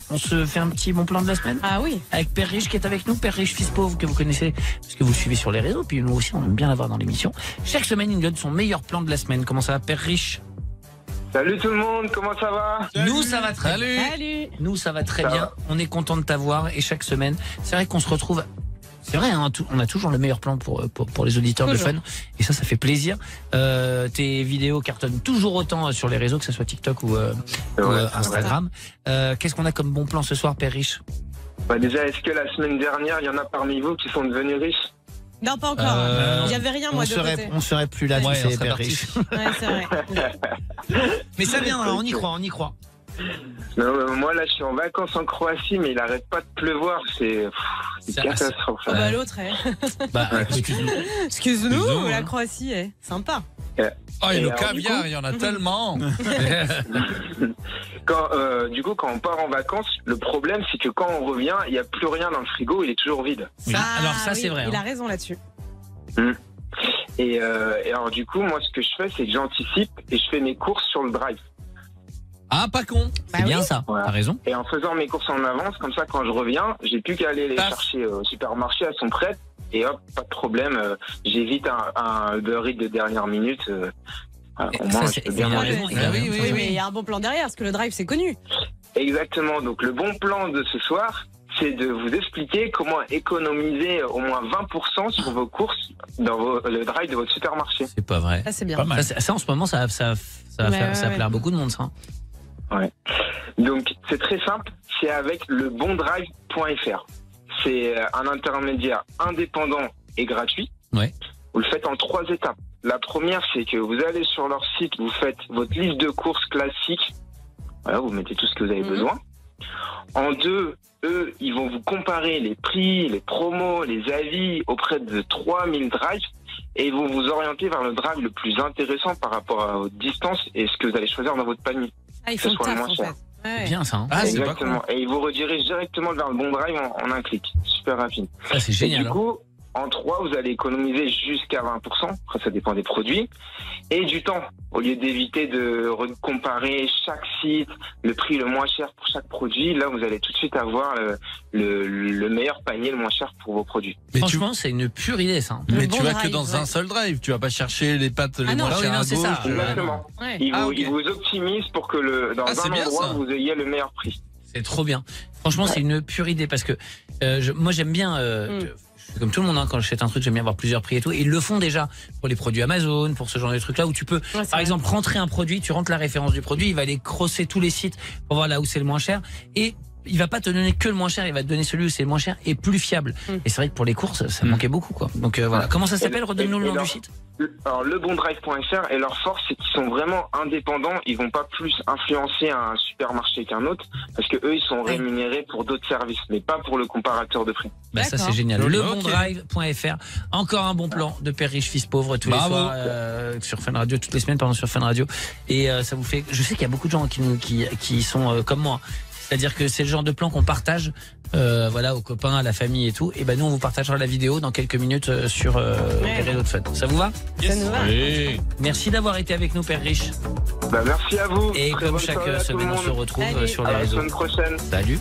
On se fait un petit bon plan de la semaine. Ah oui. Avec Père Riche qui est avec nous, Père Riche, fils pauvre, que vous connaissez, parce que vous le suivez sur les réseaux, puis nous aussi, on aime bien l'avoir dans l'émission. Chaque semaine, il nous donne son meilleur plan de la semaine. Comment ça va, Père Riche? Salut tout le monde, comment ça va? Nous, ça va très bien. Salut. Nous, ça va très Ça bien. va. On est content de t'avoir et chaque semaine, c'est vrai qu'on se retrouve. C'est vrai, hein, on a toujours le meilleur plan pour les auditeurs Toujours. de Fun. Et ça fait plaisir. Tes vidéos cartonnent toujours autant sur les réseaux, que ce soit TikTok ou Instagram. Qu'est-ce qu'on a comme bon plan ce soir, Père Riche? Bah déjà, est-ce que la semaine dernière, il y en a parmi vous qui sont devenus riches? Non, pas encore. Il n'y avait rien, moi, de côté. On serait plus là, Ouais, tu on sais, serait Père parti. Riche. Ouais, c'est vrai. Mais ça viendra, on y croit, on y croit. Non, moi là, je suis en vacances en Croatie, mais il arrête pas de pleuvoir, c'est Ça- une catastrophe. Oh, bah, l'autre, Bah, excuse-nous. Excuse-nous, la hein. Croatie est sympa. Oh, et Et le alors, caviar, du il y en a tellement. Du coup, quand on part en vacances, le problème, c'est que quand on revient, il n'y a plus rien dans le frigo, il est toujours vide. Oui. Ah, Alors ça, oui, c'est vrai. Il hein. a raison là-dessus. Et alors du coup, moi, ce que je fais, c'est que j'anticipe et je fais mes courses sur le drive. Ah, pas con. C'est bien oui. ça, Voilà. t'as raison. Et en faisant mes courses en avance, comme ça, quand je reviens, j'ai plus qu'à aller les Paf. chercher au supermarché, elles sont prêtes. Et hop, pas de problème, j'évite un Uber Eats de dernière minute. Au Ça, moins, c'est- je peux bien il a manger. raison, il a Ah raison. oui, Oui, mais il y a un bon plan derrière, parce que le drive, c'est connu. Exactement. Donc le bon plan de ce soir, c'est de vous expliquer comment économiser au moins 20% sur vos courses dans le drive de votre supermarché. C'est pas vrai. Ça, c'est bien. Pas mal. Ça, en ce moment, ça va Ouais, plaire à beaucoup de monde, ça. Donc c'est très simple, c'est avec lebondrive.fr. C'est un intermédiaire indépendant et gratuit. Ouais. Vous le faites en 3 étapes. La première, c'est que vous allez sur leur site, vous faites votre liste de courses classique. Voilà, vous mettez tout ce que vous avez besoin. En 2, eux, ils vont vous comparer les prix, les promos, les avis auprès de 3000 drives et ils vont vous orienter vers le drive le plus intéressant par rapport à votre distance et ce que vous allez choisir dans votre panier. Ah, ils Ce font le soit le taf, moins en cher. fait. Ouais. Bien ça. Hein. Ah, c'est pas Exactement. con. Et ils vous redirigent directement vers le bon drive en un clic. Super rapide. Ça, c'est Et génial. du hein. coup, en 3, vous allez économiser jusqu'à 20%. Après, ça dépend des produits. Et du temps. Au lieu d'éviter de comparer chaque site, le prix le moins cher pour chaque produit, là, vous allez tout de suite avoir le meilleur panier, le moins cher pour vos produits. Mais Franchement, c'est une pure idée, ça. Le Mais bon tu vas que drive, dans ouais. un seul drive. Tu vas pas chercher les pâtes les Ah non, moins ah oui, chères non, à c'est gauche. ça. Exactement. Ouais. Ils Ah, ok. vous optimisent pour que dans Ah, c'est un bien, endroit, ça. vous ayez le meilleur prix. C'est trop bien. Franchement, c'est une pure idée parce que moi, j'aime bien. Je fais comme tout le monde, hein, quand j'achète un truc, j'aime bien avoir plusieurs prix et tout. Et ils le font déjà pour les produits Amazon, pour ce genre de trucs-là où tu peux, Ouais, c'est par vrai. exemple, rentrer un produit, tu rentres la référence du produit, il va aller crosser tous les sites pour voir là où c'est le moins cher. Et il va pas te donner que le moins cher, il va te donner celui où c'est le moins cher et plus fiable. Et c'est vrai que pour les courses, ça manquait beaucoup, quoi. Donc voilà. Comment ça s'appelle? Redonne-nous le nom du site. Alors, lebondrive.fr, et leur force, c'est qu'ils sont vraiment indépendants. Ils vont pas plus influencer un supermarché qu'un autre, parce que eux, ils sont rémunérés pour d'autres services, mais pas pour le comparateur de prix. Bah ça, D'accord. c'est génial. Ok. Lebondrive.fr. Encore un bon plan de Père Riche, fils pauvre tous les Bravo. soirs sur Fun Radio, toutes les semaines, pardon, sur Fun Radio. Et ça vous fait. Je sais qu'il y a beaucoup de gens qui sont comme moi. C'est-à-dire que c'est le genre de plan qu'on partage, voilà, aux copains, à la famille et tout. Et ben nous, on vous partagera la vidéo dans quelques minutes sur les réseaux de Fun. Ça vous va? Ça nous va. Oui. Merci d'avoir été avec nous, Père Riche. Bah, merci à vous. Et Très comme bonne chaque soirée à tout le semaine, on monde. se retrouve Salut. sur À les la réseaux. semaine prochaine. Salut.